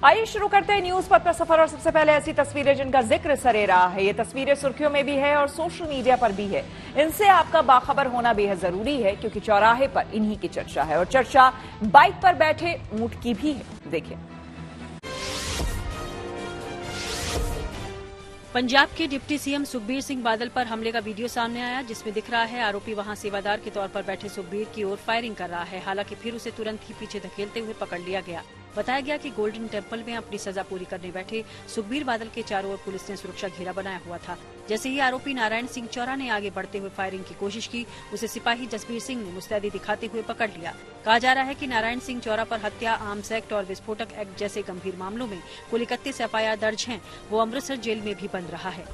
आइए शुरू करते हैं न्यूज पथ पर सफर और सबसे पहले ऐसी तस्वीरें जिनका जिक्र सरे रहा है। ये तस्वीरें सुर्खियों में भी है और सोशल मीडिया पर भी है। इनसे आपका बाखबर होना बेहद जरूरी है क्योंकि चौराहे पर इन्हीं की चर्चा है और चर्चा बाइक पर बैठे ऊंट की भी है। देखिए, पंजाब के डिप्टी सीएम सुखबीर सिंह बादल पर हमले का वीडियो सामने आया, जिसमें दिख रहा है आरोपी वहां सेवादार के तौर पर बैठे सुखबीर की ओर फायरिंग कर रहा है। हालांकि फिर उसे तुरंत ही पीछे धकेलते हुए पकड़ लिया गया। बताया गया कि गोल्डन टेम्पल में अपनी सजा पूरी करने बैठे सुखबीर बादल के चारों ओर पुलिस ने सुरक्षा घेरा बनाया हुआ था। जैसे ही आरोपी नारायण सिंह चौरा ने आगे बढ़ते हुए फायरिंग की कोशिश की, उसे सिपाही जसबीर सिंह ने मुस्तैदी दिखाते हुए पकड़ लिया। कहा जा रहा है कि नारायण सिंह चौरा पर हत्या, आर्म्स एक्ट और विस्फोटक एक्ट जैसे गंभीर मामलों में कुल 31 एफआईआर दर्ज हैं। वो अमृतसर जेल में भी बंद रहा है।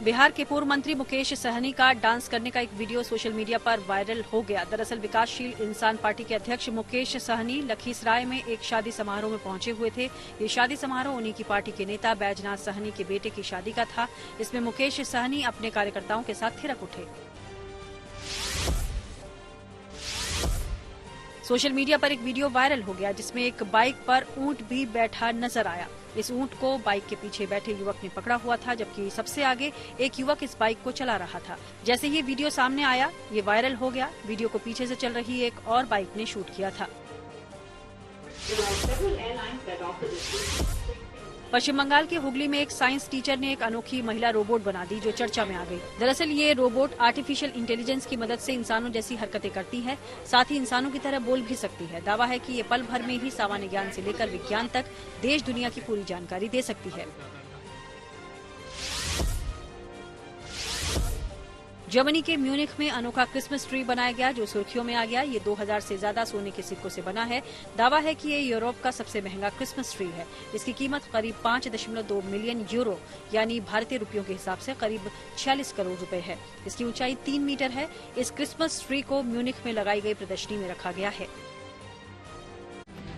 बिहार के पूर्व मंत्री मुकेश सहनी का डांस करने का एक वीडियो सोशल मीडिया पर वायरल हो गया। दरअसल विकासशील इंसान पार्टी के अध्यक्ष मुकेश सहनी लखीसराय में एक शादी समारोह में पहुंचे हुए थे। ये शादी समारोह उन्हीं की पार्टी के नेता बैजनाथ सहनी के बेटे की शादी का था। इसमें मुकेश सहनी अपने कार्यकर्ताओं के साथ थिरक उठे। सोशल मीडिया पर एक वीडियो वायरल हो गया जिसमें एक बाइक पर ऊंट भी बैठा नजर आया। इस ऊंट को बाइक के पीछे बैठे युवक ने पकड़ा हुआ था, जबकि सबसे आगे एक युवक इस बाइक को चला रहा था। जैसे ही वीडियो सामने आया, ये वायरल हो गया। वीडियो को पीछे से चल रही एक और बाइक ने शूट किया था। पश्चिम बंगाल के हुगली में एक साइंस टीचर ने एक अनोखी महिला रोबोट बना दी जो चर्चा में आ गई। दरअसल ये रोबोट आर्टिफिशियल इंटेलिजेंस की मदद से इंसानों जैसी हरकतें करती है, साथ ही इंसानों की तरह बोल भी सकती है। दावा है कि ये पल भर में ही सामान्य ज्ञान से लेकर विज्ञान तक देश दुनिया की पूरी जानकारी दे सकती है। जर्मनी के म्यूनिख में अनोखा क्रिसमस ट्री बनाया गया जो सुर्खियों में आ गया। ये 2000 से ज्यादा सोने के सिक्कों से बना है। दावा है कि ये यूरोप का सबसे महंगा क्रिसमस ट्री है। इसकी कीमत करीब 5.2 मिलियन यूरो यानी भारतीय रुपयों के हिसाब से करीब 46 करोड़ रुपए है। इसकी ऊंचाई 3 मीटर है। इस क्रिसमस ट्री को म्यूनिख में लगाई गई प्रदर्शनी में रखा गया है।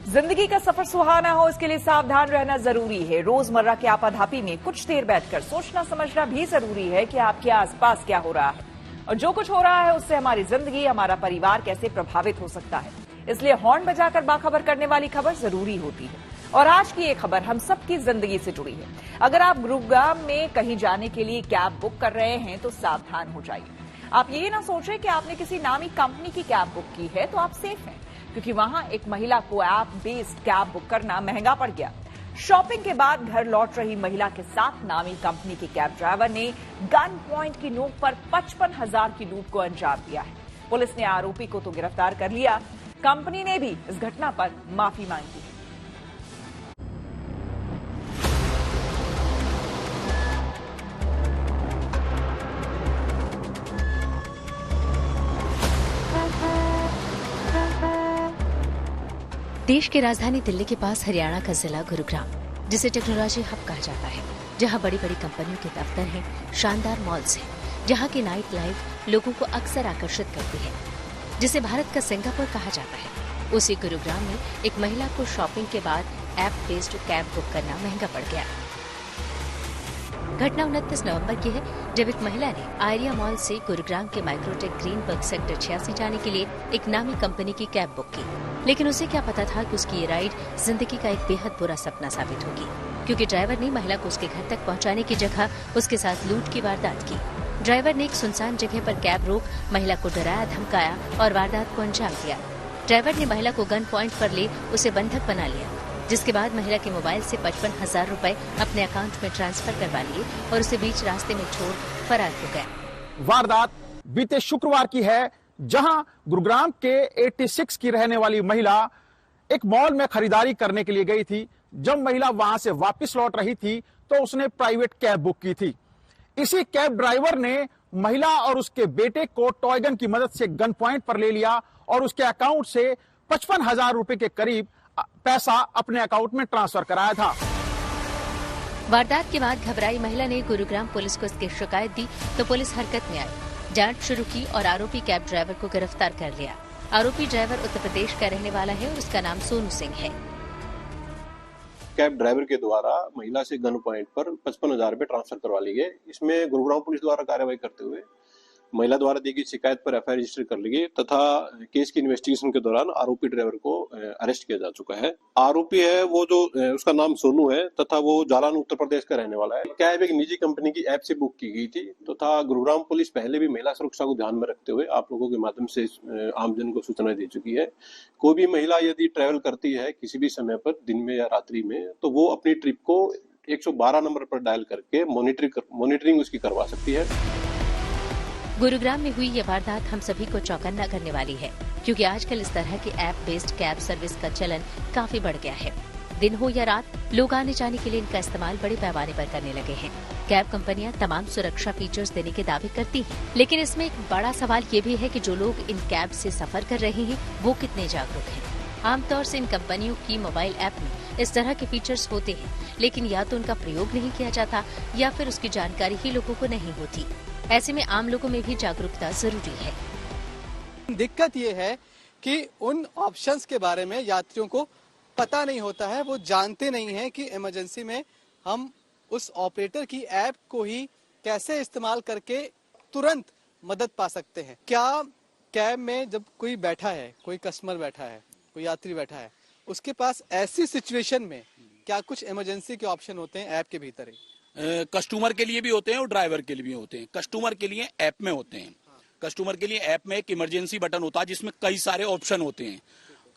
जिंदगी का सफर सुहाना हो, इसके लिए सावधान रहना जरूरी है। रोजमर्रा की आपाधापी में कुछ देर बैठकर सोचना समझना भी जरूरी है कि आपके आसपास क्या हो रहा है और जो कुछ हो रहा है उससे हमारी जिंदगी, हमारा परिवार कैसे प्रभावित हो सकता है। इसलिए हॉर्न बजाकर बाखबर करने वाली खबर जरूरी होती है। और आज की ये खबर हम सबकी जिंदगी से जुड़ी है। अगर आप गुरुग्राम में कहीं जाने के लिए कैब बुक कर रहे हैं तो सावधान हो जाइए। आप ये ना सोचें कि आपने किसी नामी कंपनी की कैब बुक की है तो आप सेफ हैं, क्योंकि वहां एक महिला को ऐप बेस्ड कैब बुक करना महंगा पड़ गया। शॉपिंग के बाद घर लौट रही महिला के साथ नामी कंपनी के कैब ड्राइवर ने गन पॉइंट की नोक पर 55,000 की लूट को अंजाम दिया है। पुलिस ने आरोपी को तो गिरफ्तार कर लिया। कंपनी ने भी इस घटना पर माफी मांगी है। देश की राजधानी दिल्ली के पास हरियाणा का जिला गुरुग्राम, जिसे टेक्नोलॉजी हब कहा जाता है, जहां बड़ी बड़ी कंपनियों के दफ्तर हैं, शानदार मॉल्स हैं, जहां की नाइट लाइफ लोगों को अक्सर आकर्षित करती है, जिसे भारत का सिंगापुर कहा जाता है। उसी गुरुग्राम में एक महिला को शॉपिंग के बाद ऐप बेस्ड कैब बुक करना महंगा पड़ गया। घटना 29 नवंबर की है, जब एक महिला ने आयरिया मॉल से गुरुग्राम के माइक्रोटेक ग्रीनबर्ग सेक्टर 86 जाने के लिए एक नामी कंपनी की कैब बुक की। लेकिन उसे क्या पता था कि उसकी ये राइड जिंदगी का एक बेहद बुरा सपना साबित होगी, क्योंकि ड्राइवर ने महिला को उसके घर तक पहुंचाने की जगह उसके साथ लूट की वारदात की। ड्राइवर ने एक सुनसान जगह पर कैब रोक महिला को डराया, धमकाया और वारदात को अंजाम दिया। ड्राइवर ने महिला को गन पॉइंट पर ले उसे बंधक बना लिया, जिसके बाद महिला के मोबाइल से 55,000 रुपए अपने अकाउंट में ट्रांसफर करवा लिए और उसे बीच रास्ते में छोड़ फरार हो गया। वारदात बीते शुक्रवार की है, जहां गुरुग्राम के 86 की रहने वाली महिला एक मॉल में खरीदारी करने के लिए गई थी। जब महिला वहां से वापस लौट रही थी तो उसने प्राइवेट कैब बुक की थी। इसी कैब ड्राइवर ने महिला और उसके बेटे को टॉय गन की मदद से गन पॉइंट पर ले लिया और उसके अकाउंट से 55,000 रुपए के करीब पैसा अपने अकाउंट में ट्रांसफर कराया था। वारदात के बाद घबराई महिला ने गुरुग्राम पुलिस को इसकी शिकायत दी तो पुलिस हरकत में आई, जांच शुरू की और आरोपी कैब ड्राइवर को गिरफ्तार कर लिया। आरोपी ड्राइवर उत्तर प्रदेश का रहने वाला है और उसका नाम सोनू सिंह है। कैब ड्राइवर के द्वारा महिला से गन पॉइंट पर 55,000 रुपए ट्रांसफर करवा लिए गए। इसमें गुरुग्राम पुलिस द्वारा कार्रवाई करते हुए महिला द्वारा दी गई शिकायत पर एफआईआर रजिस्टर कर ली गई तथा केस की इन्वेस्टिगेशन के दौरान आरोपी ड्राइवर को अरेस्ट किया जा चुका है। आरोपी है वो जो उसका नाम सोनू है तथा वो जालौन उत्तर प्रदेश का रहने वाला है। कैब एक निजी कंपनी की ऐप से बुक की गई थी तथा गुरुग्राम पुलिस पहले भी महिला सुरक्षा को ध्यान में रखते हुए आप लोगों के माध्यम से आमजन को सूचना दे चुकी है। कोई भी महिला यदि ट्रेवल करती है किसी भी समय पर दिन में या रात्रि में तो वो अपनी ट्रिप को 112 नंबर पर डायल करके मॉनिटरिंग उसकी करवा सकती है। गुरुग्राम में हुई ये वारदात हम सभी को चौकन्ना करने वाली है, क्योंकि आजकल इस तरह के ऐप बेस्ड कैब सर्विस का चलन काफी बढ़ गया है। दिन हो या रात, लोग आने जाने के लिए इनका इस्तेमाल बड़े पैमाने पर करने लगे हैं। कैब कंपनियां तमाम सुरक्षा फीचर्स देने के दावे करती हैं, लेकिन इसमें एक बड़ा सवाल ये भी है कि जो लोग इन कैब से सफर कर रहे हैं वो कितने जागरूक हैं। आमतौर से इन कंपनियों की मोबाइल ऐप में इस तरह के फीचर्स होते हैं, लेकिन या तो उनका प्रयोग नहीं किया जाता या फिर उसकी जानकारी ही लोगों को नहीं होती। ऐसे में आम लोगों में भी जागरूकता जरूरी है। दिक्कत ये है कि उन ऑप्शंस के बारे में यात्रियों को पता नहीं होता है, वो जानते नहीं है कि इमरजेंसी में हम उस ऑपरेटर की ऐप को ही कैसे इस्तेमाल करके तुरंत मदद पा सकते हैं। क्या कैब में जब कोई बैठा है, कोई कस्टमर बैठा है, कोई यात्री बैठा है, उसके पास ऐसी सिचुएशन में क्या कुछ इमरजेंसी के ऑप्शन होते हैं ऐप के भीतर ही? कस्टमर के लिए भी होते हैं और ड्राइवर के लिए भी होते हैं। कस्टमर के लिए ऐप में होते हैं। कस्टमर के लिए ऐप में एक इमरजेंसी बटन होता है जिसमें कई सारे ऑप्शन होते हैं।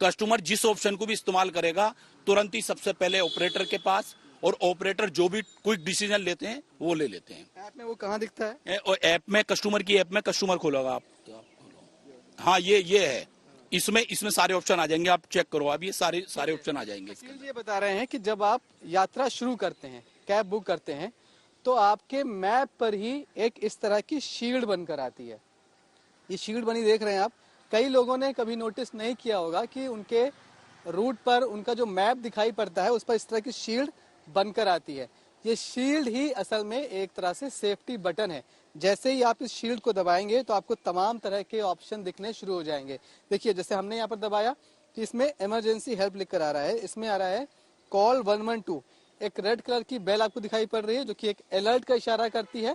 कस्टमर जिस ऑप्शन को भी इस्तेमाल करेगा तुरंत ही सबसे पहले ऑपरेटर के पास, और ऑपरेटर जो भी क्विक डिसीजन लेते हैं वो ले लेते हैं। ऐप में वो कहाँ दिखता है? और ऐप में कस्टमर की ऐप में कस्टमर खोलोगा आप, हाँ ये है, इसमें सारे ऑप्शन आ जाएंगे। आप चेक करो, आप ये सारे ऑप्शन आ जाएंगे। ये बता रहे हैं कि जब आप यात्रा शुरू करते हैं, कैब बुक करते हैं, तो आपके मैप पर ही एक इस तरह की शील्ड बनकर आती है। ये शील्ड बनी देख रहे हैं आप। कई लोगों ने कभी नोटिस नहीं किया होगा कि उनके रूट पर उनका जो मैप दिखाई पड़ता है उस पर इस तरह की शील्ड बनकर आती है। ये शील्ड ही असल में एक तरह से सेफ्टी बटन है। जैसे ही आप इस शील्ड को दबाएंगे तो आपको तमाम तरह के ऑप्शन दिखने शुरू हो जाएंगे। देखिए, जैसे हमने यहाँ पर दबाया तो इसमें इमरजेंसी हेल्प लिखकर आ रहा है। इसमें आ रहा है कॉल 112। एक रेड कलर की बेल आपको दिखाई पड़ रही है जो कि एक अलर्ट का इशारा करती है।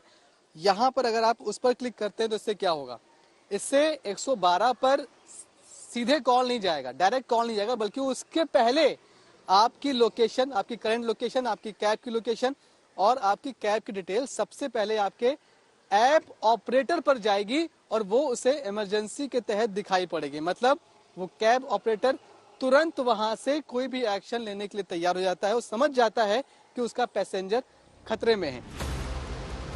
यहाँ पर अगर आप उस पर क्लिक करते हैं तो इससे क्या होगा? इससे 112 पर सीधे कॉल नहीं जाएगा, डायरेक्ट कॉल नहीं जाएगा, बल्कि उसके पहले आपकी लोकेशन, आपकी करंट लोकेशन, आपकी कैब की लोकेशन और आपकी कैब की डिटेल सबसे पहले आपके ऐप ऑपरेटर पर जाएगी और वो उसे इमरजेंसी के तहत दिखाई पड़ेगी। मतलब वो कैब ऑपरेटर तुरंत वहां से कोई भी एक्शन लेने के लिए तैयार हो जाता है। वो समझ जाता है कि उसका पैसेंजर खतरे में है।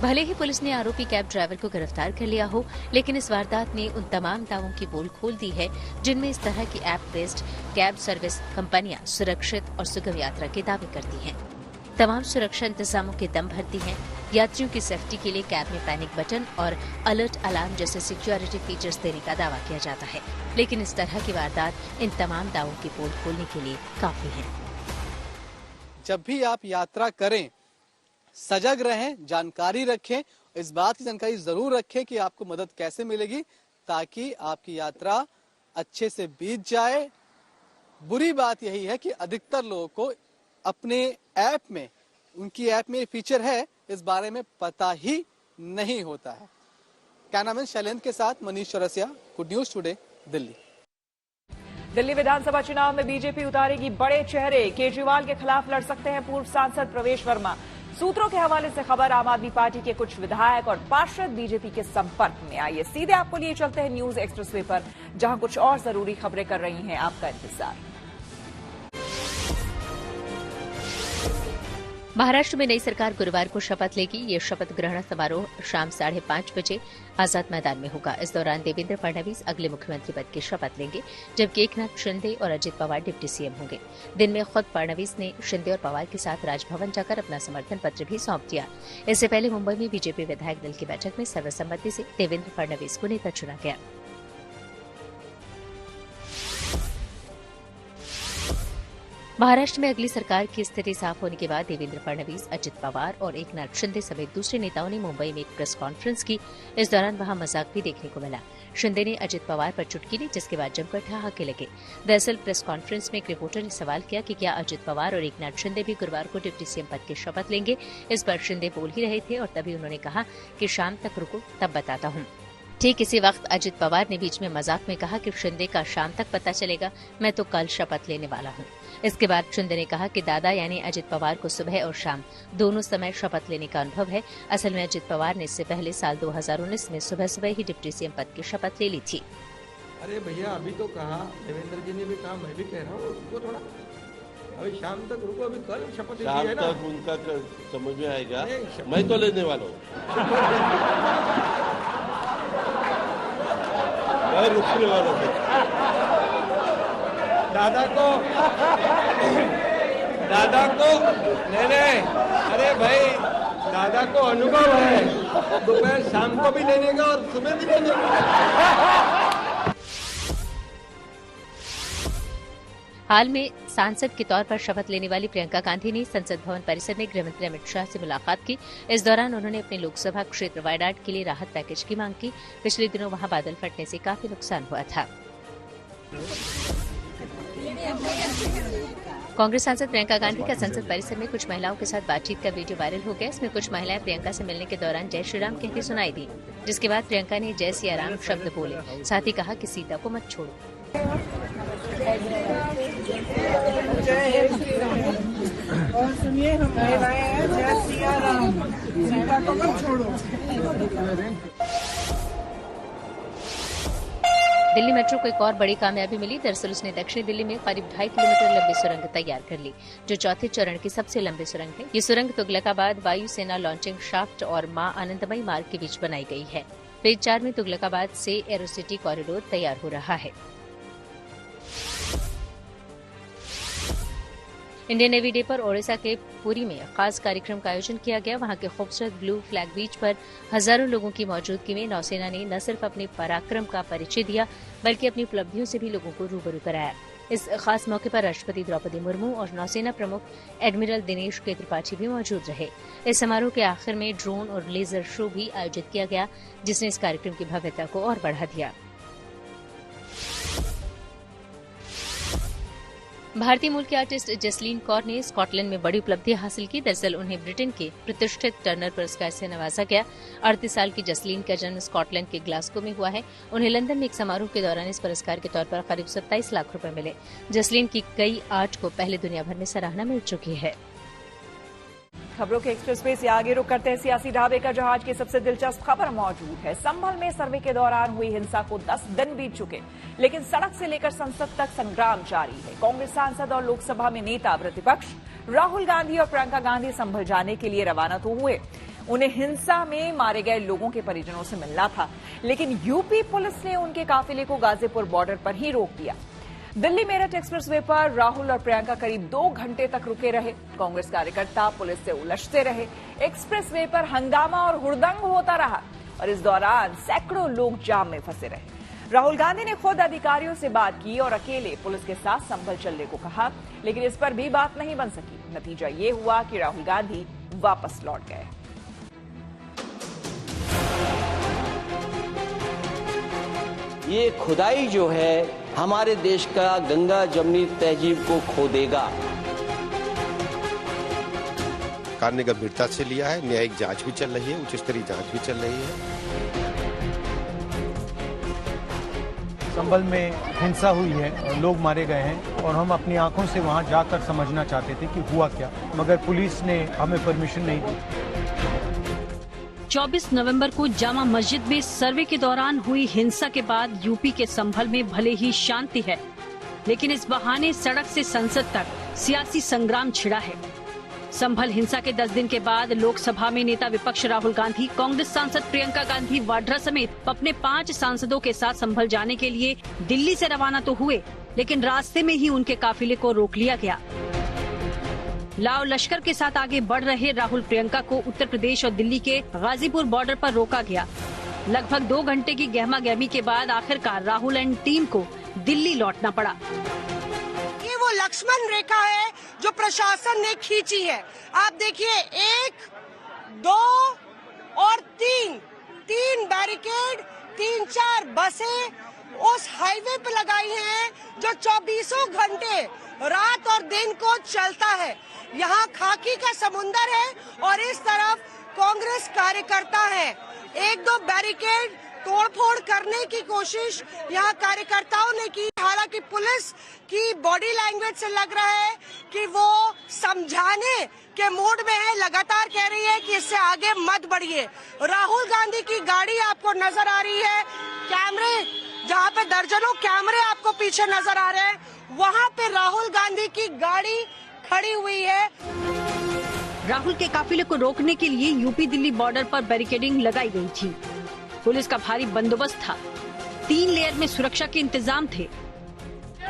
भले ही पुलिस ने आरोपी कैब ड्राइवर को गिरफ्तार कर लिया हो, लेकिन इस वारदात ने उन तमाम दावों की पोल खोल दी है जिनमें इस तरह की ऐप बेस्ड कैब सर्विस कंपनियां सुरक्षित और सुगम यात्रा के दावे करती हैं। तमाम सुरक्षा इंतजामों के दम भरती हैं। यात्रियों की सेफ्टी के लिए कैब में पैनिक बटन और अलर्ट अलार्म जैसे सिक्योरिटी फीचर्स देने का दावा किया जाता है, लेकिन इस तरह की वारदात इन तमाम दावों की पोल खोलने के लिए काफी है। जब भी आप यात्रा करें, सजग रहें, जानकारी रखें। इस बात की जानकारी जरूर रखें कि आपको मदद कैसे मिलेगी, ताकि आपकी यात्रा अच्छे से बीत जाए। बुरी बात यही है कि अधिकतर लोगों को अपने ऐप में, उनकी ऐप में फीचर है, इस बारे में पता ही नहीं होता है। कैमरामैन शैलेंद्र के साथ Manish Chaurasia, good news today, Delhi. Delhi विधानसभा चुनाव में बीजेपी उतारेगी बड़े चेहरे। केजरीवाल के खिलाफ लड़ सकते हैं पूर्व सांसद प्रवेश वर्मा। सूत्रों के हवाले से खबर, आम आदमी पार्टी के कुछ विधायक और पार्षद बीजेपी के संपर्क में। आइए सीधे आपको लिए चलते हैं न्यूज एक्सप्रेसवे पर, जहां कुछ और जरूरी खबरें कर रही हैं आपका इंतजार। महाराष्ट्र में नई सरकार गुरुवार को शपथ लेगी। ये शपथ ग्रहण समारोह शाम 5:30 बजे आजाद मैदान में होगा। इस दौरान देवेंद्र फडणवीस अगले मुख्यमंत्री पद की शपथ लेंगे, जबकि एकनाथ शिंदे और अजित पवार डिप्टी सीएम होंगे। दिन में खुद फडणवीस ने शिंदे और पवार के साथ राजभवन जाकर अपना समर्थन पत्र भी सौंप दिया। इससे पहले मुंबई में बीजेपी विधायक दल की बैठक में सर्वसम्मति से देवेंद्र फडणवीस को नेता चुना गया। महाराष्ट्र में अगली सरकार की स्थिति साफ होने के बाद देवेंद्र फडणवीस, अजित पवार और एकनाथ शिंदे समेत दूसरे नेताओं ने मुंबई में एक प्रेस कॉन्फ्रेंस की। इस दौरान वहां मजाक भी देखने को मिला। शिंदे ने अजित पवार पर चुटकी ली, जिसके बाद जमकर ठहाके लगे। दरअसल प्रेस कॉन्फ्रेंस में एक रिपोर्टर ने सवाल किया कि क्या अजित पवार और एकनाथ शिंदे भी गुरुवार को डिप्टी सीएम पद की शपथ लेंगे। इस पर शिंदे बोल ही रहे थे और तभी उन्होंने कहा कि शाम तक रुको, तब बताता हूं। ठीक इसी वक्त अजित पवार ने बीच में मजाक में कहा कि शिंदे का शाम तक पता चलेगा, मैं तो कल शपथ लेने वाला हूं। इसके बाद शिंदे ने कहा कि दादा यानी अजित पवार को सुबह और शाम दोनों समय शपथ लेने का अनुभव है। असल में अजित पवार ने इससे पहले साल 2019 में सुबह सुबह ही डिप्टी सीएम पद की शपथ ले ली थी। अरे भैया अभी तो कहा, देवेंद्र जी ने भी कहा, मैं भी कह रहा हूँ, रुको थोड़ा, अभी शाम तक रुको, अभी कल शपथ शाम तक उनका समझ में आएगा, मैं तो लेने वाला हूँ। मैं रुकने वाला हूँ। दादा को नहीं, अरे भाई दादा को अनुभव है, दोपहर शाम को भी लेने का और सुबह भी लेने का। हाल में सांसद के तौर पर शपथ लेने वाली प्रियंका गांधी ने संसद भवन परिसर में गृहमंत्री अमित शाह से मुलाकात की। इस दौरान उन्होंने अपने लोकसभा क्षेत्र वायनाड के लिए राहत पैकेज की मांग की। पिछले दिनों वहां बादल फटने से काफी नुकसान हुआ था। कांग्रेस सांसद प्रियंका गांधी का संसद परिसर में कुछ महिलाओं के साथ बातचीत का वीडियो वायरल हो गया। इसमें कुछ महिलाएं प्रियंका से मिलने के दौरान जय श्री राम कहती सुनाई दी, जिसके बाद प्रियंका ने जय सिया राम शब्द बोले, साथ ही कहा कि सीता को मत छोड़ो। और सुनिए, हम महिलाएं हैं, जय सिया राम, सीता को मत छोड़ो। दिल्ली मेट्रो को एक और बड़ी कामयाबी मिली। दरअसल उसने दक्षिणी दिल्ली में करीब 2.5 किलोमीटर लंबी सुरंग तैयार कर ली, जो चौथे चरण की सबसे लंबी सुरंग है। ये सुरंग तुगलकाबाद वायुसेना लॉन्चिंग शाफ्ट और मां आनंदमयी मार्ग के बीच बनाई गई है। फेज 4 में तुगलकाबाद से एरोसिटी कॉरिडोर तैयार हो रहा है। इंडियन नेवी डे पर ओडिशा के पुरी में खास कार्यक्रम का आयोजन किया गया। वहां के खूबसूरत ब्लू फ्लैग बीच पर हजारों लोगों की मौजूदगी में नौसेना ने न सिर्फ अपने पराक्रम का परिचय दिया, बल्कि अपनी उपलब्धियों से भी लोगों को रूबरू कराया। इस खास मौके पर राष्ट्रपति द्रौपदी मुर्मू और नौसेना प्रमुख एडमिरल दिनेश के त्रिपाठी भी मौजूद रहे। इस समारोह के आखिर में ड्रोन और लेजर शो भी आयोजित किया गया, जिसने इस कार्यक्रम की भव्यता को और बढ़ा दिया। भारतीय मूल की आर्टिस्ट जसलीन कौर ने स्कॉटलैंड में बड़ी उपलब्धि हासिल की। दरअसल उन्हें ब्रिटेन के प्रतिष्ठित टर्नर पुरस्कार से नवाजा गया। 38 साल की जसलीन का जन्म स्कॉटलैंड के ग्लासगो में हुआ है। उन्हें लंदन में एक समारोह के दौरान इस पुरस्कार के तौर पर करीब 27 लाख रुपए मिले। जसलीन की कई आर्ट को पहले दुनिया भर में सराहना मिल चुकी है। खबरों के एक्सप्रेसवे से आगे रुक करते हैं सियासी ढाबे का, जहां आज की सबसे दिलचस्प खबर मौजूद है। संभल में सर्वे के दौरान हुई हिंसा को 10 दिन बीत चुके, लेकिन सड़क से लेकर संसद तक संग्राम जारी है। कांग्रेस सांसद और लोकसभा में नेता प्रतिपक्ष राहुल गांधी और प्रियंका गांधी संभल जाने के लिए रवाना तो हुए। उन्हें हिंसा में मारे गए लोगों के परिजनों से मिलना था, लेकिन यूपी पुलिस ने उनके काफिले को गाजीपुर बॉर्डर पर ही रोक दिया। दिल्ली मेरठ एक्सप्रेसवे पर राहुल और प्रियंका करीब 2 घंटे तक रुके रहे। कांग्रेस कार्यकर्ता पुलिस से उलझते रहे। एक्सप्रेसवे पर हंगामा और हुड़दंग होता रहा और इस दौरान सैकड़ों लोग जाम में फंसे रहे। राहुल गांधी ने खुद अधिकारियों से बात की और अकेले पुलिस के साथ संभल चलने को कहा, लेकिन इस पर भी बात नहीं बन सकी। नतीजा ये हुआ कि राहुल गांधी वापस लौट गए। ये खुदाई जो है हमारे देश का गंगा जमनी तहजीब को खो देगा। सरकार ने गंभीरता से लिया है। न्यायिक जांच भी चल रही है, उच्च स्तरीय जांच भी चल रही है। संभल में हिंसा हुई है और लोग मारे गए हैं और हम अपनी आंखों से वहां जाकर समझना चाहते थे कि हुआ क्या, मगर पुलिस ने हमें परमिशन नहीं दी। 24 नवंबर को जामा मस्जिद में सर्वे के दौरान हुई हिंसा के बाद यूपी के संभल में भले ही शांति है, लेकिन इस बहाने सड़क से संसद तक सियासी संग्राम छिड़ा है। संभल हिंसा के 10 दिन के बाद लोकसभा में नेता विपक्ष राहुल गांधी, कांग्रेस सांसद प्रियंका गांधी वाड्रा समेत अपने 5 सांसदों के साथ संभल जाने के लिए दिल्ली से रवाना तो हुए, लेकिन रास्ते में ही उनके काफिले को रोक लिया गया। लाव लश्कर के साथ आगे बढ़ रहे राहुल प्रियंका को उत्तर प्रदेश और दिल्ली के गाजीपुर बॉर्डर पर रोका गया। लगभग 2 घंटे की गहमा गहमी के बाद आखिरकार राहुल एंड टीम को दिल्ली लौटना पड़ा। ये वो लक्ष्मण रेखा है जो प्रशासन ने खींची है। आप देखिए 1, 2 और 3 बैरिकेड, 3-4 बसें उस हाईवे पे लगाई हैं जो 24 घंटे रात और दिन को चलता है। यहाँ खाकी का समुंदर है और इस तरफ कांग्रेस कार्यकर्ता है। 1-2 बैरिकेड तोड़फोड़ करने की कोशिश यहाँ कार्यकर्ताओं ने की। हालांकि पुलिस की बॉडी लैंग्वेज से लग रहा है कि वो समझाने के मूड में है, लगातार कह रही है कि इससे आगे मत बढ़िए। राहुल गांधी की गाड़ी आपको नजर आ रही है, कैमरे जहाँ पे दर्जनों कैमरे आपको पीछे नजर आ रहे हैं, वहाँ पे राहुल गांधी की गाड़ी खड़ी हुई है। राहुल के काफिले को रोकने के लिए यूपी दिल्ली बॉर्डर पर बैरिकेडिंग लगाई गई थी। पुलिस का भारी बंदोबस्त था, 3 लेयर में सुरक्षा के इंतजाम थे।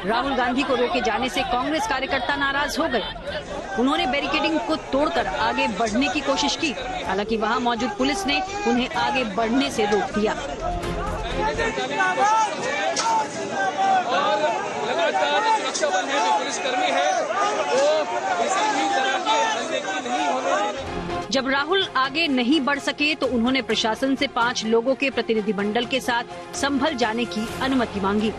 राहुल गांधी को रोके जाने से कांग्रेस कार्यकर्ता नाराज हो गए। उन्होंने बैरिकेडिंग को तोड़कर आगे बढ़ने की कोशिश की। हालांकि वहां मौजूद पुलिस ने उन्हें आगे बढ़ने से रोक दिया। और लगातार सुरक्षा बल है, जो पुलिसकर्मी है वो किसी भी तरह की अनदेखी नहीं होने देंगे। जब राहुल आगे नहीं बढ़ सके तो उन्होंने प्रशासन से 5 लोगों के प्रतिनिधिमंडल के साथ संभल जाने की अनुमति मांगी।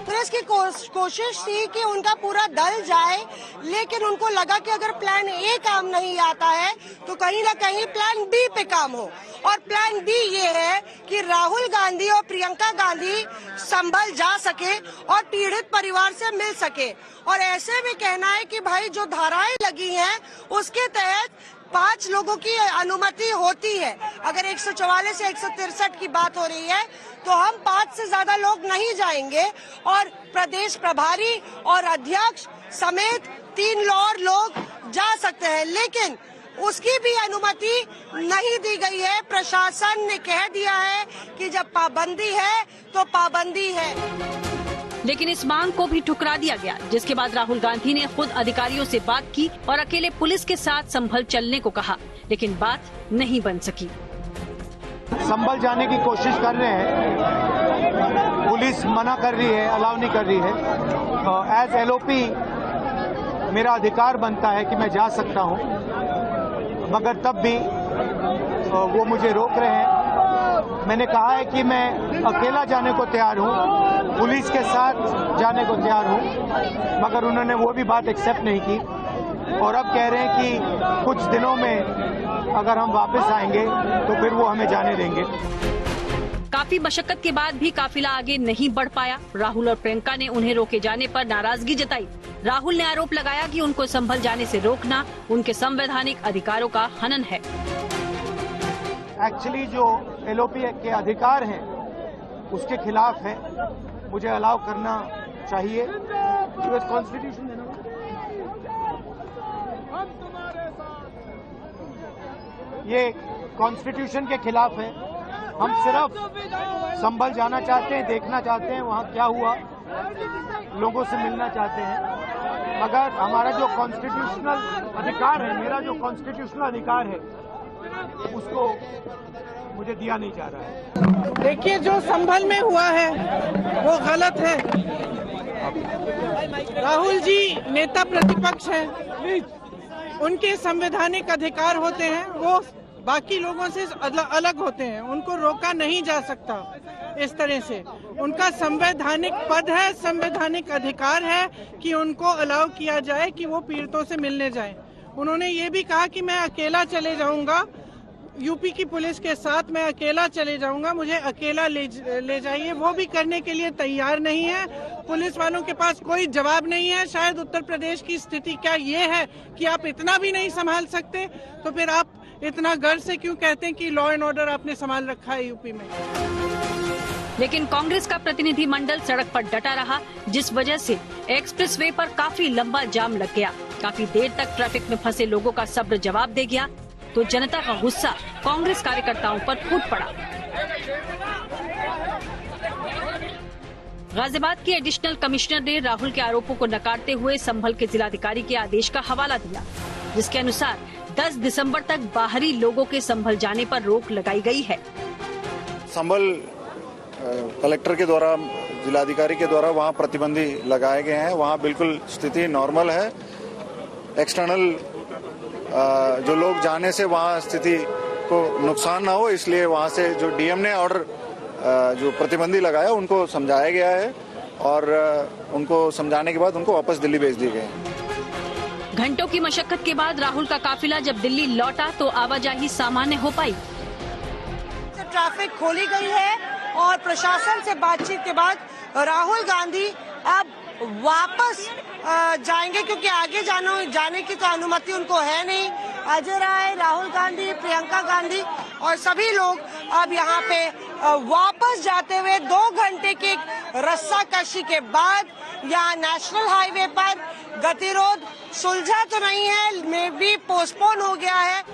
पुलिस की कोशिश थी कि उनका पूरा दल जाए, लेकिन उनको लगा कि अगर प्लान ए काम नहीं आता है तो कहीं ना कहीं प्लान बी पे काम हो। और प्लान बी ये है कि राहुल गांधी और प्रियंका गांधी संभल जा सके और पीड़ित परिवार से मिल सके। और ऐसे में कहना है कि भाई जो धाराएं लगी हैं उसके तहत 5 लोगों की अनुमति होती है। अगर 144 से 163 की बात हो रही है तो हम 5 से ज्यादा लोग नहीं जाएंगे और प्रदेश प्रभारी और अध्यक्ष समेत 3 और लोग जा सकते हैं, लेकिन उसकी भी अनुमति नहीं दी गई है। प्रशासन ने कह दिया है कि जब पाबंदी है तो पाबंदी है। लेकिन इस मांग को भी ठुकरा दिया गया, जिसके बाद राहुल गांधी ने खुद अधिकारियों से बात की और अकेले पुलिस के साथ संभल चलने को कहा, लेकिन बात नहीं बन सकी। संभल जाने की कोशिश कर रहे हैं, पुलिस मना कर रही है, अलाउ नहीं कर रही है। एज एलओपी मेरा अधिकार बनता है कि मैं जा सकता हूं, मगर तब भी वो मुझे रोक रहे हैं। मैंने कहा है कि मैं अकेला जाने को तैयार हूं, पुलिस के साथ जाने को तैयार हूं, मगर उन्होंने वो भी बात एक्सेप्ट नहीं की और अब कह रहे हैं कि कुछ दिनों में अगर हम वापस आएंगे तो फिर वो हमें जाने देंगे। काफी मशक्कत के बाद भी काफिला आगे नहीं बढ़ पाया। राहुल और प्रियंका ने उन्हें रोके जाने पर नाराजगी जताई। राहुल ने आरोप लगाया कि उनको संभल जाने से रोकना उनके संवैधानिक अधिकारों का हनन है। एक्चुअली जो एलओपी के अधिकार हैं उसके खिलाफ है, मुझे अलाउ करना चाहिए। कॉन्स्टिट्यूशन है ना, ये कॉन्स्टिट्यूशन के खिलाफ है। हम सिर्फ संभल जाना चाहते हैं, देखना चाहते हैं वहाँ क्या हुआ, लोगों से मिलना चाहते हैं, मगर हमारा जो कॉन्स्टिट्यूशनल अधिकार है, मेरा जो कॉन्स्टिट्यूशनल अधिकार है, उसको मुझे दिया नहीं जा रहा है। देखिए, जो संभल में हुआ है वो गलत है। राहुल जी नेता प्रतिपक्ष हैं, उनके संवैधानिक अधिकार होते हैं, वो बाकी लोगों से अलग होते हैं, उनको रोका नहीं जा सकता इस तरह से। उनका संवैधानिक पद है, संवैधानिक अधिकार है कि उनको अलाउ किया जाए कि वो पीड़ितों से मिलने जाएं। उन्होंने ये भी कहा कि मैं अकेला चले जाऊंगा, यूपी की पुलिस के साथ मैं अकेला चले जाऊंगा, मुझे अकेला ले जाइए। वो भी करने के लिए तैयार नहीं है। पुलिस वालों के पास कोई जवाब नहीं है। शायद उत्तर प्रदेश की स्थिति क्या ये है कि आप इतना भी नहीं संभाल सकते, तो फिर आप इतना गर्व से क्यों कहते हैं कि लॉ एंड ऑर्डर आपने संभाल रखा है यूपी में। लेकिन कांग्रेस का प्रतिनिधि मंडल सड़क पर डटा रहा, जिस वजह से एक्सप्रेस वे पर काफी लंबा जाम लग गया। काफी देर तक ट्रैफिक में फंसे लोगों का सब्र जवाब दे गया तो जनता का गुस्सा कांग्रेस कार्यकर्ताओं पर फूट पड़ा। गाजियाबाद के एडिशनल कमिश्नर ने राहुल के आरोपों को नकारते हुए संभल के जिलाधिकारी के आदेश का हवाला दिया, जिसके अनुसार 10 दिसंबर तक बाहरी लोगों के संभल जाने पर रोक लगाई गई है। संभल कलेक्टर के द्वारा, जिलाधिकारी के द्वारा वहां प्रतिबंधी लगाए गए हैं। वहां बिल्कुल स्थिति नॉर्मल है। एक्सटर्नल जो लोग जाने से वहां स्थिति को नुकसान ना हो, इसलिए वहां से जो डीएम ने ऑर्डर जो प्रतिबंधी लगाया उनको समझाया गया है और उनको समझाने के बाद उनको वापस दिल्ली भेज दिए गए। घंटों की मशक्कत के बाद राहुल का काफिला जब दिल्ली लौटा तो आवाजाही सामान्य हो पाई। ट्रैफिक खोली गई है और प्रशासन से बातचीत के बाद राहुल गांधी अब वापस जाएंगे, क्योंकि आगे जाने की तो अनुमति उनको है नहीं। अजय राय, राहुल गांधी, प्रियंका गांधी और सभी लोग अब यहाँ पे वापस जाते हुए 2 घंटे की रस्साकशी के बाद यहाँ नेशनल हाईवे पर गतिरोध सुलझा तो नहीं है, मे बी पोस्टपोन हो गया है।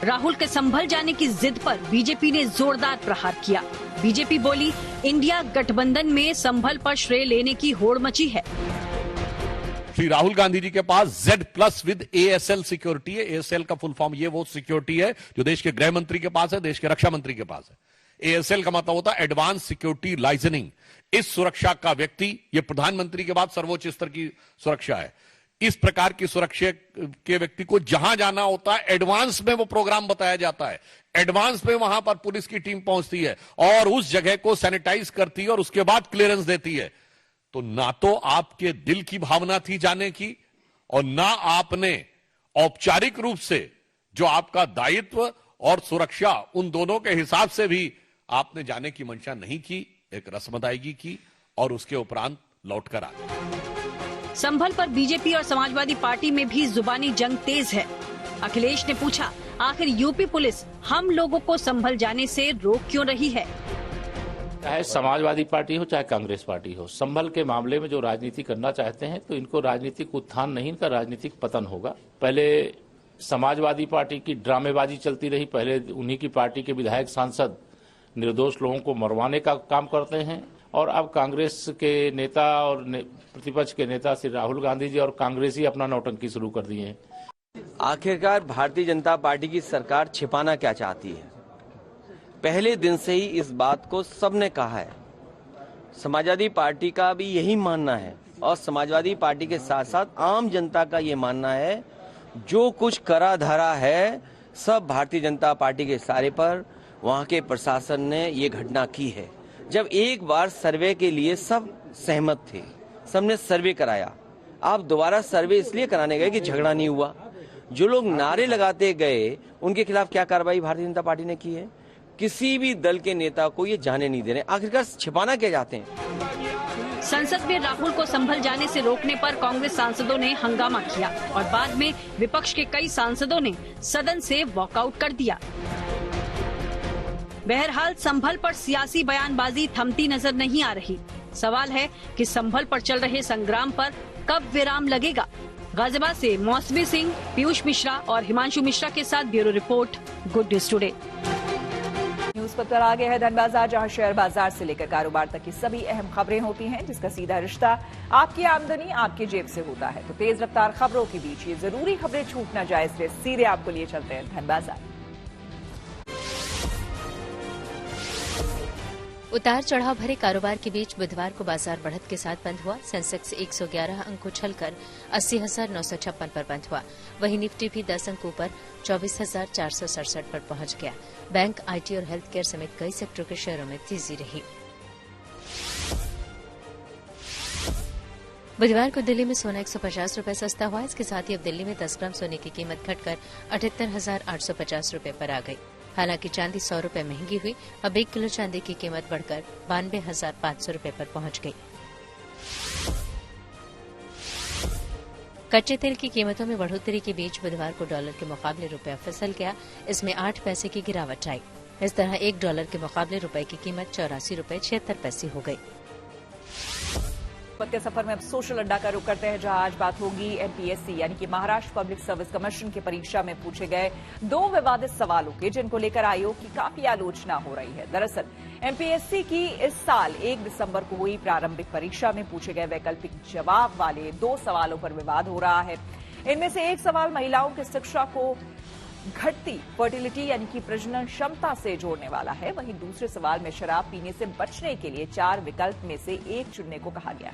राहुल के संभल जाने की जिद पर बीजेपी ने जोरदार प्रहार किया। बीजेपी बोली, इंडिया गठबंधन में संभल पर श्रेय लेने की होड़ मची है। श्री राहुल गांधी जी के पास Z+ विद ASL सिक्योरिटी है। ASL का फुल फॉर्म ये वो सिक्योरिटी है जो देश के गृह मंत्री के पास है, देश के रक्षा मंत्री के पास है। ASL का मतलब होता है एडवांस सिक्योरिटी लाइसेंसिंग। इस सुरक्षा का व्यक्ति, ये प्रधानमंत्री के बाद सर्वोच्च स्तर की सुरक्षा है। इस प्रकार की सुरक्षा के व्यक्ति को जहां जाना होता है एडवांस में वो प्रोग्राम बताया जाता है, एडवांस में वहां पर पुलिस की टीम पहुंचती है और उस जगह को सैनिटाइज करती है और उसके बाद क्लियरेंस देती है। तो ना तो आपके दिल की भावना थी जाने की और ना आपने औपचारिक रूप से जो आपका दायित्व और सुरक्षा उन दोनों के हिसाब से भी आपने जाने की मंशा नहीं की, एक रस्म अदायगी की और उसके उपरांत लौटकर आ गए। संभल पर बीजेपी और समाजवादी पार्टी में भी जुबानी जंग तेज है। अखिलेश ने पूछा, आखिर यूपी पुलिस हम लोगों को संभल जाने से रोक क्यों रही है? चाहे समाजवादी पार्टी हो चाहे कांग्रेस पार्टी हो, संभल के मामले में जो राजनीति करना चाहते हैं तो इनको राजनीतिक उत्थान नहीं, इनका राजनीतिक पतन होगा। पहले समाजवादी पार्टी की ड्रामेबाजी चलती रही, पहले उन्हीं की पार्टी के विधायक सांसद निर्दोष लोगों को मरवाने का काम करते हैं और अब कांग्रेस के नेता और प्रतिपक्ष के नेता श्री राहुल गांधी जी और कांग्रेस ही अपना नौटंकी शुरू कर दिए हैं। आखिरकार भारतीय जनता पार्टी की सरकार छिपाना क्या चाहती है? पहले दिन से ही इस बात को सबने कहा है। समाजवादी पार्टी का भी यही मानना है और समाजवादी पार्टी के साथ साथ आम जनता का ये मानना है, जो कुछ करा धरा है सब भारतीय जनता पार्टी के इशारे पर वहाँ के प्रशासन ने ये घटना की है। जब एक बार सर्वे के लिए सब सहमत थे, सबने सर्वे कराया, आप दोबारा सर्वे इसलिए कराने गए कि झगड़ा नहीं हुआ। जो लोग नारे लगाते गए उनके खिलाफ क्या कार्रवाई भारतीय जनता पार्टी ने की है? किसी भी दल के नेता को ये जाने नहीं दे रहे। आखिरकार छिपाना क्या चाहते हैं? संसद में राहुल को संभल जाने से रोकने पर कांग्रेस सांसदों ने हंगामा किया और बाद में विपक्ष के कई सांसदों ने सदन से वॉकआउट कर दिया। बहरहाल संभल पर सियासी बयानबाजी थमती नजर नहीं आ रही। सवाल है कि संभल पर चल रहे संग्राम पर कब विराम लगेगा। गाजियाबाद से मौसमी सिंह, पीयूष मिश्रा और हिमांशु मिश्रा के साथ bureau report, good news today. News पर आ गया है धन बाजार, जहां शेयर बाजार से लेकर कारोबार तक की सभी अहम खबरें होती हैं, जिसका सीधा रिश्ता आपकी आमदनी आपके जेब से होता है। तो तेज रफ्तार खबरों के बीच ये जरूरी खबरें छूट न जाए, इसलिए सीधे आपको लिए चलते हैं धन बाजार। उतार चढ़ाव भरे कारोबार के बीच बुधवार को बाजार बढ़त के साथ बंद हुआ। सेंसेक्स 111 अंक उछलकर 80,956 पर बंद हुआ। वहीं निफ्टी भी 10 अंक ऊपर 24,467 पर पहुंच गया। बैंक, आईटी और हेल्थ केयर समेत कई सेक्टरों के शेयरों में तेजी रही। बुधवार को दिल्ली में सोना 150 रुपए सस्ता हुआ। इसके साथ ही अब दिल्ली में 10 ग्राम सोने की कीमत घटकर 78,850 रुपए पर आ गई। हालांकि चांदी 100 रुपए महंगी हुई। अब 1 किलो चांदी की कीमत बढ़कर 92,500 रुपए पर पहुंच गई। कच्चे तेल की कीमतों में बढ़ोतरी के बीच बुधवार को डॉलर के मुकाबले रुपया फिसल गया। इसमें 8 पैसे की गिरावट आई। इस तरह $1 के मुकाबले रुपए की कीमत 84 रुपए 76 पैसे हो गई। के सफर में अब सोशल अड्डा का रुख करते हैं, जहां आज बात होगी एमपीएससी यानी कि महाराष्ट्र पब्लिक सर्विस कमीशन की परीक्षा में पूछे गए 2 विवादित सवालों के, जिनको लेकर आयोग की काफी आलोचना हो रही है। दरअसल एमपीएससी की इस साल 1 दिसंबर को हुई प्रारंभिक परीक्षा में पूछे गए वैकल्पिक जवाब वाले 2 सवालों पर विवाद हो रहा है। इनमें से एक सवाल महिलाओं की शिक्षा को घटती फर्टिलिटी यानी कि प्रजनन क्षमता से जोड़ने वाला है। वहीं दूसरे सवाल में शराब पीने से बचने के लिए 4 विकल्प में से एक चुनने को कहा गया।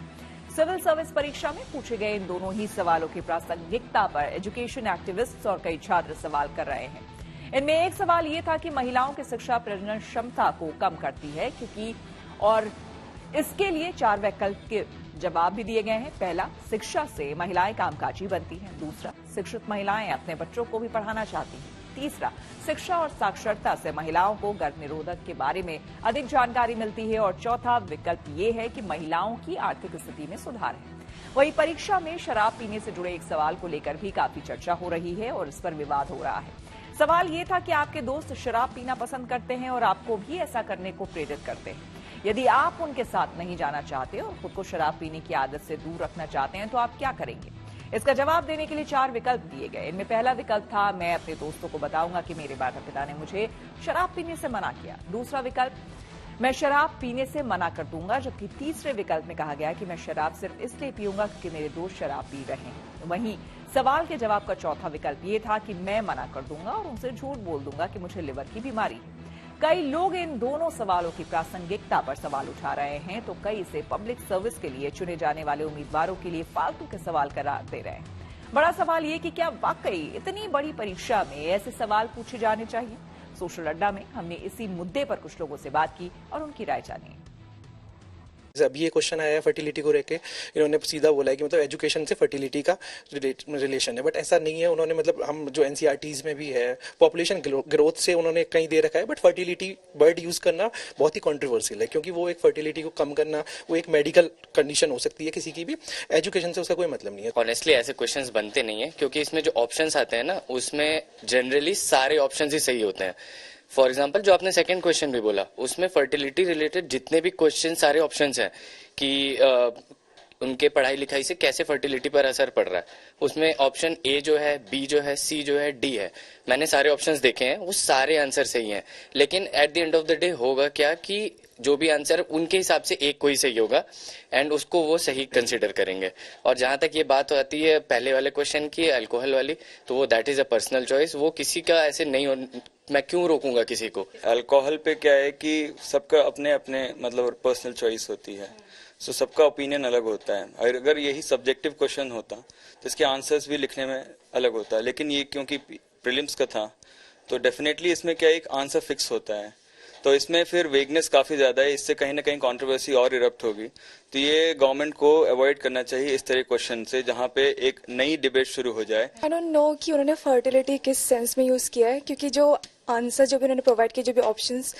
सिविल सर्विस परीक्षा में पूछे गए इन दोनों ही सवालों की प्रासंगिकता पर एजुकेशन एक्टिविस्ट और कई छात्र सवाल कर रहे हैं। इनमें एक सवाल ये था कि महिलाओं की शिक्षा प्रजनन क्षमता को कम करती है क्योंकि, और इसके लिए 4 वैकल्प के जवाब भी दिए गए हैं। पहला, शिक्षा से महिलाएं कामकाजी बनती हैं। दूसरा, शिक्षित महिलाएं अपने बच्चों को भी पढ़ाना चाहती हैं। तीसरा, शिक्षा और साक्षरता से महिलाओं को गर्भ निरोधक के बारे में अधिक जानकारी मिलती है। और चौथा विकल्प ये है कि महिलाओं की आर्थिक स्थिति में सुधार है। वहीं परीक्षा में शराब पीने से जुड़े एक सवाल को लेकर भी काफी चर्चा हो रही है और इस पर विवाद हो रहा है। सवाल ये था कि आपके दोस्त शराब पीना पसंद करते हैं और आपको भी ऐसा करने को प्रेरित करते हैं। यदि आप उनके साथ नहीं जाना चाहते और खुद को शराब पीने की आदत से दूर रखना चाहते हैं तो आप क्या करेंगे? इसका जवाब देने के लिए 4 विकल्प दिए गए। इनमें पहला विकल्प था, मैं अपने दोस्तों को बताऊंगा कि मेरे माता पिता ने मुझे शराब पीने से मना किया। दूसरा विकल्प, मैं शराब पीने से मना कर दूंगा। जबकि तीसरे विकल्प में कहा गया कि मैं शराब सिर्फ इसलिए पीऊंगा क्योंकि मेरे दोस्त शराब पी रहे हैं। वहीं सवाल के जवाब का चौथा विकल्प ये था कि मैं मना कर दूंगा और उनसे झूठ बोल दूंगा कि मुझे लिवर की बीमारी है। कई लोग इन दोनों सवालों की प्रासंगिकता पर सवाल उठा रहे हैं तो कई इसे पब्लिक सर्विस के लिए चुने जाने वाले उम्मीदवारों के लिए फालतू के सवाल करार दे रहे हैं। बड़ा सवाल ये कि क्या वाकई इतनी बड़ी परीक्षा में ऐसे सवाल पूछे जाने चाहिए? सोशल अड्डा में हमने इसी मुद्दे पर कुछ लोगों से बात की और उनकी राय जानी। अभी ये क्वेश्चन आया है फर्टिलिटी को लेके, इन्होंने सीधा बोला है कि मतलब एजुकेशन से फर्टिलिटी का रिलेशन है, बट ऐसा नहीं है। उन्होंने मतलब हम जो एनसीईआरटीज में भी है पॉपुलेशन ग्रोथ से उन्होंने कहीं दे रखा है, बट फर्टिलिटी वर्ड यूज करना बहुत ही कॉन्ट्रोवर्शियल है क्योंकि वो एक फर्टिलिटी को कम करना वो एक मेडिकल कंडीशन हो सकती है किसी की भी, एजुकेशन से उसका कोई मतलब नहीं है। ऑनेस्टली ऐसे क्वेश्चंस बनते नहीं है क्योंकि इसमें जो ऑप्शंस आते हैं ना उसमें जनरली सारे ऑप्शंस ही सही होते हैं। फॉर एग्जाम्पल जो आपने सेकंड क्वेश्चन भी बोला उसमें फर्टिलिटी रिलेटेड जितने भी क्वेश्चन सारे ऑप्शंस हैं कि उनके पढ़ाई लिखाई से कैसे फर्टिलिटी पर असर पड़ रहा है, उसमें ऑप्शन ए जो है, बी जो है, सी जो है, डी है। मैंने सारे ऑप्शंस देखे हैं, वो सारे आंसर सही हैं, लेकिन at the end of the day होगा क्या कि जो भी आंसर उनके हिसाब से एक कोई सही होगा एंड उसको वो सही कंसिडर करेंगे। और जहां तक ये बात आती है पहले वाले क्वेश्चन की अल्कोहल वाली, तो वो that is a personal choice, वो किसी का ऐसे नहीं हो, मैं क्यों रोकूंगा किसी को। अल्कोहल पे क्या है कि सबका अपने अपने मतलब पर्सनल चॉइस होती है, सो सबका ओपिनियन अलग होता है। और अगर यही सब्जेक्टिव क्वेश्चन होता तो इसके आंसर्स भी लिखने में अलग होता है, लेकिन ये क्योंकि प्रीलिम्स का था तो डेफिनेटली इसमें क्या एक आंसर फिक्स होता है, तो इसमें फिर वेगनेस काफी ज्यादा है, इससे कहीं ना कहीं कंट्रोवर्सी और इरप्ट होगी। तो ये गवर्नमेंट को अवॉइड करना चाहिए इस तरह क्वेश्चन से जहाँ पे एक नई डिबेट शुरू हो जाए। आई डोंट नो कि उन्होंने फर्टिलिटी किस सेंस में यूज किया है, क्योंकि जो आंसर जो भी उन्होंने प्रोवाइड किए, जो भी ऑप्शंस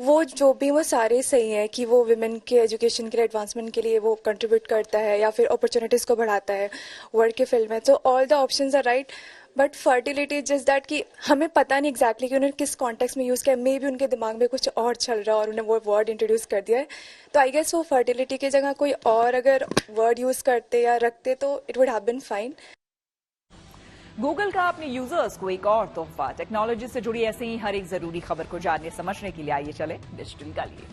वो जो भी वो सारे सही हैं कि वो विमेन के एजुकेशन के लिए एडवांसमेंट के लिए वो कंट्रीब्यूट करता है या फिर अपॉर्चुनिटीज को बढ़ाता है वर्क के फील्ड में। तो all the options are right, but fertility just that कि हमें पता नहीं एग्जैक्टली कि उन्होंने किस कॉन्टेक्स्ट में यूज़ किया, मे भी उनके दिमाग में कुछ और चल रहा है और उन्हें वो वर्ड इंट्रोड्यूस कर दिया है। तो आई गेस वो फर्टिलिटी की जगह कोई और अगर वर्ड यूज़ करते या रखते तो it would have been fine. Google का अपने यूजर्स को एक और तोहफा। टेक्नोलॉजी से जुड़ी ऐसे ही हर एक जरूरी खबर को जानने समझने के लिए आइए चले डिजिटल का लिए।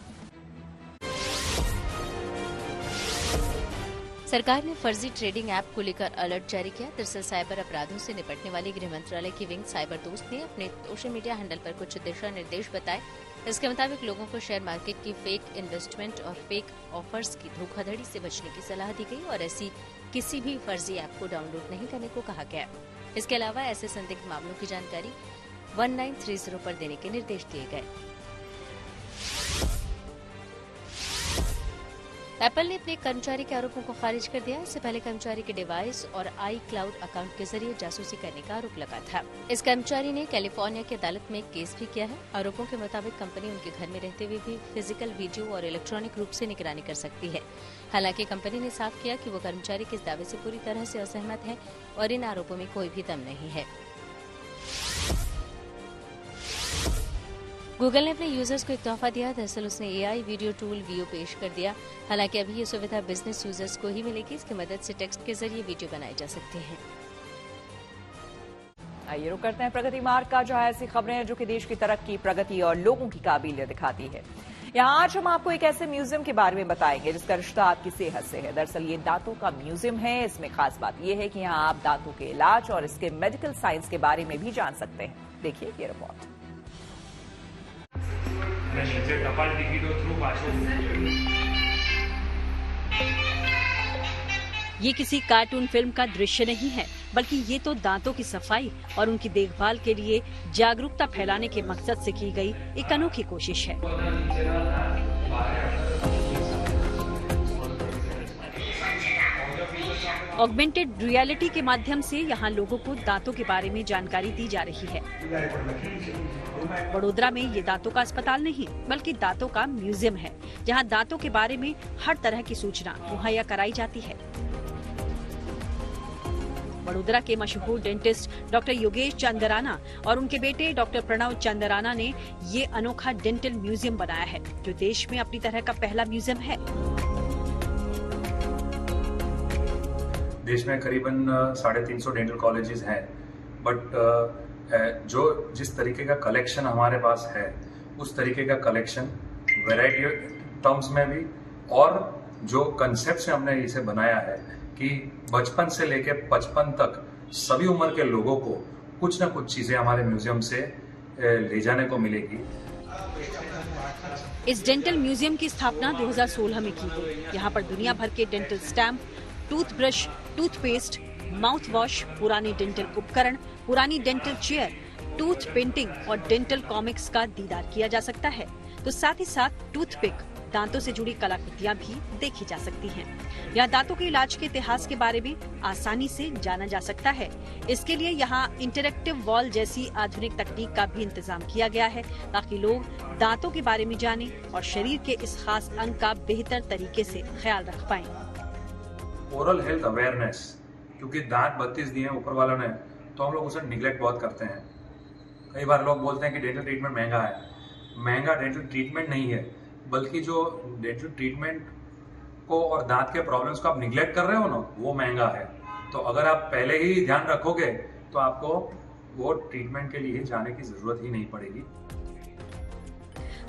सरकार ने फर्जी ट्रेडिंग ऐप को लेकर अलर्ट जारी किया। दरअसल साइबर अपराधों से निपटने वाली गृह मंत्रालय की विंग साइबर दोस्त ने अपने सोशल मीडिया हैंडल पर कुछ दिशा निर्देश बताए। इसके मुताबिक लोगों को शेयर मार्केट की फेक इन्वेस्टमेंट और फेक ऑफर्स की धोखाधड़ी से बचने की सलाह दी गई और ऐसी किसी भी फर्जी ऐप को डाउनलोड नहीं करने को कहा गया। इसके अलावा ऐसे संदिग्ध मामलों की जानकारी 1930 पर देने के निर्देश दिए गए। एप्पल ने अपने एक कर्मचारी के आरोपों को खारिज कर दिया। इससे पहले कर्मचारी के डिवाइस और आई क्लाउड अकाउंट के जरिए जासूसी करने का आरोप लगा था। इस कर्मचारी ने कैलिफोर्निया की अदालत में एक केस भी किया है। आरोपों के मुताबिक कंपनी उनके घर में रहते हुए भी फिजिकल, वीडियो और इलेक्ट्रॉनिक रूप से निगरानी कर सकती है। हालांकि कंपनी ने साफ किया कि वो कर्मचारी के इस दावे से पूरी तरह से असहमत है और इन आरोपों में कोई भी दम नहीं है। गूगल ने अपने यूजर्स को एक तोहफा दिया। दरअसल उसने एआई वीडियो टूल वीओ पेश कर दिया। हालांकि अभी ये सुविधा बिजनेस यूजर्स को ही मिलेगी। इसकी मदद से टेक्स्ट के जरिए वीडियो बनाए जा सकते हैं। आइए रुक करते हैं प्रगति मार्ग का, जहां ऐसी खबरें हैं जो कि देश की तरक्की, प्रगति और लोगों की काबिलियत दिखाती है। यहाँ आज हम आपको एक ऐसे म्यूजियम के बारे में बताएंगे जिसका रिश्ता आपकी सेहत से है। दरअसल ये दांतों का म्यूजियम है। इसमें खास बात यह है कि यहाँ आप दांतों के इलाज और इसके मेडिकल साइंस के बारे में भी जान सकते हैं। देखिए ये रिपोर्ट। ये किसी कार्टून फिल्म का दृश्य नहीं है, बल्कि ये तो दांतों की सफाई और उनकी देखभाल के लिए जागरूकता फैलाने के मकसद से की गई एक अनोखी कोशिश है। ऑगमेंटेड रियलिटी के माध्यम से यहाँ लोगों को दांतों के बारे में जानकारी दी जा रही है। वडोदरा में ये दांतों का अस्पताल नहीं बल्कि दांतों का म्यूजियम है, जहाँ दांतों के बारे में हर तरह की सूचना मुहैया कराई जाती है। वडोदरा के मशहूर डेंटिस्ट डॉक्टर योगेश चंद्राना और उनके बेटे डॉक्टर प्रणव चंद्राना ने ये अनोखा डेंटल म्यूजियम बनाया है, जो देश में अपनी तरह का पहला म्यूजियम है। देश में करीबन 350 डेंटल कॉलेजेस हैं, बट जिस तरीके का कलेक्शन हमारे पास है उस तरीके का कलेक्शन वैरायटी टर्म्स में भी, और जो कंसेप्ट से हमने इसे बनाया है कि बचपन से लेके 55 तक सभी उम्र के लोगों को कुछ न कुछ चीजें हमारे म्यूजियम से ले जाने को मिलेगी। इस डेंटल म्यूजियम की स्थापना 2016 में की गई। यहाँ पर दुनिया भर के dental stamp, toothbrush, toothpaste, mouth wash, पुराने डेंटल उपकरण, पुरानी डेंटल चेयर, टूथ पेंटिंग और डेंटल कॉमिक्स का दीदार किया जा सकता है। तो साथ ही साथ टूथपिक, दांतों से जुड़ी कलाकृतियां भी देखी जा सकती हैं। यहाँ दांतों के इलाज के इतिहास के बारे में आसानी से जाना जा सकता है। इसके लिए यहाँ इंटरैक्टिव वॉल जैसी आधुनिक तकनीक का भी इंतजाम किया गया है, ताकि लोग दांतों के बारे में जानें और शरीर के इस खास अंग का बेहतर तरीके से ख्याल रख पाएं। ओरल हेल्थ अवेयरनेस, क्योंकि दांत 32 दिए ऊपर वालों ने, तो हम लोग उसे निगलेक्ट बहुत करते हैं। कई बार लोग बोलते हैं कि डेंटल ट्रीटमेंट महंगा है। महंगा डेंटल ट्रीटमेंट नहीं है, बल्कि जो डेंटल ट्रीटमेंट को और दांत के प्रॉब्लम्स को आप निगलेक्ट कर रहे हो ना, वो महंगा है। तो अगर आप पहले ही ध्यान रखोगे तो आपको वो ट्रीटमेंट के लिए जाने की जरूरत ही नहीं पड़ेगी।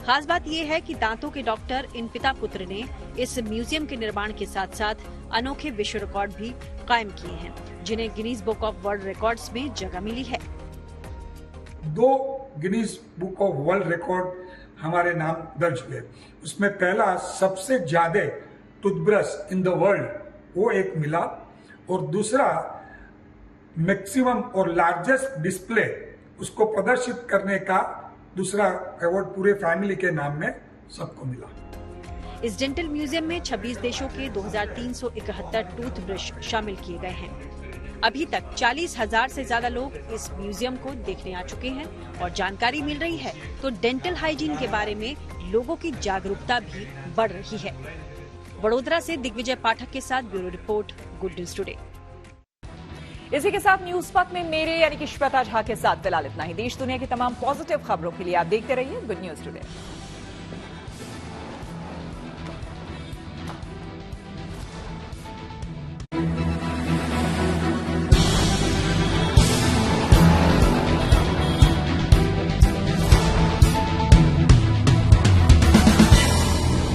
खास बात यह है कि दांतों के डॉक्टर इन पिता पुत्र ने इस म्यूजियम के निर्माण के साथ साथ अनोखे विश्व रिकॉर्ड भी कायम किए हैं, जिन्हें Guinness book of world records में जगह मिली है। 2 Guinness book of world record हमारे नाम दर्ज हुए। उसमें पहला सबसे ज्यादा टूथब्रश इन द वर्ल्ड वो एक मिला, और दूसरा मैक्सिमम और लार्जेस्ट डिस्प्ले उसको प्रदर्शित करने का दूसरा अवार्ड पूरे फैमिली के नाम में सबको मिला। इस डेंटल म्यूजियम में 26 देशों के 2371 टूथब्रश शामिल किए गए हैं। अभी तक 40,000 से ज्यादा लोग इस म्यूजियम को देखने आ चुके हैं और जानकारी मिल रही है, तो डेंटल हाइजीन के बारे में लोगों की जागरूकता भी बढ़ रही है। वडोदरा से दिग्विजय पाठक के साथ bureau report, good news today. इसी के साथ न्यूज पथ में मेरे यानी कि श्वेता झा के साथ फिलहाल इतना ही। देश दुनिया की तमाम पॉजिटिव खबरों के लिए आप देखते रहिए गुड न्यूज टुडे।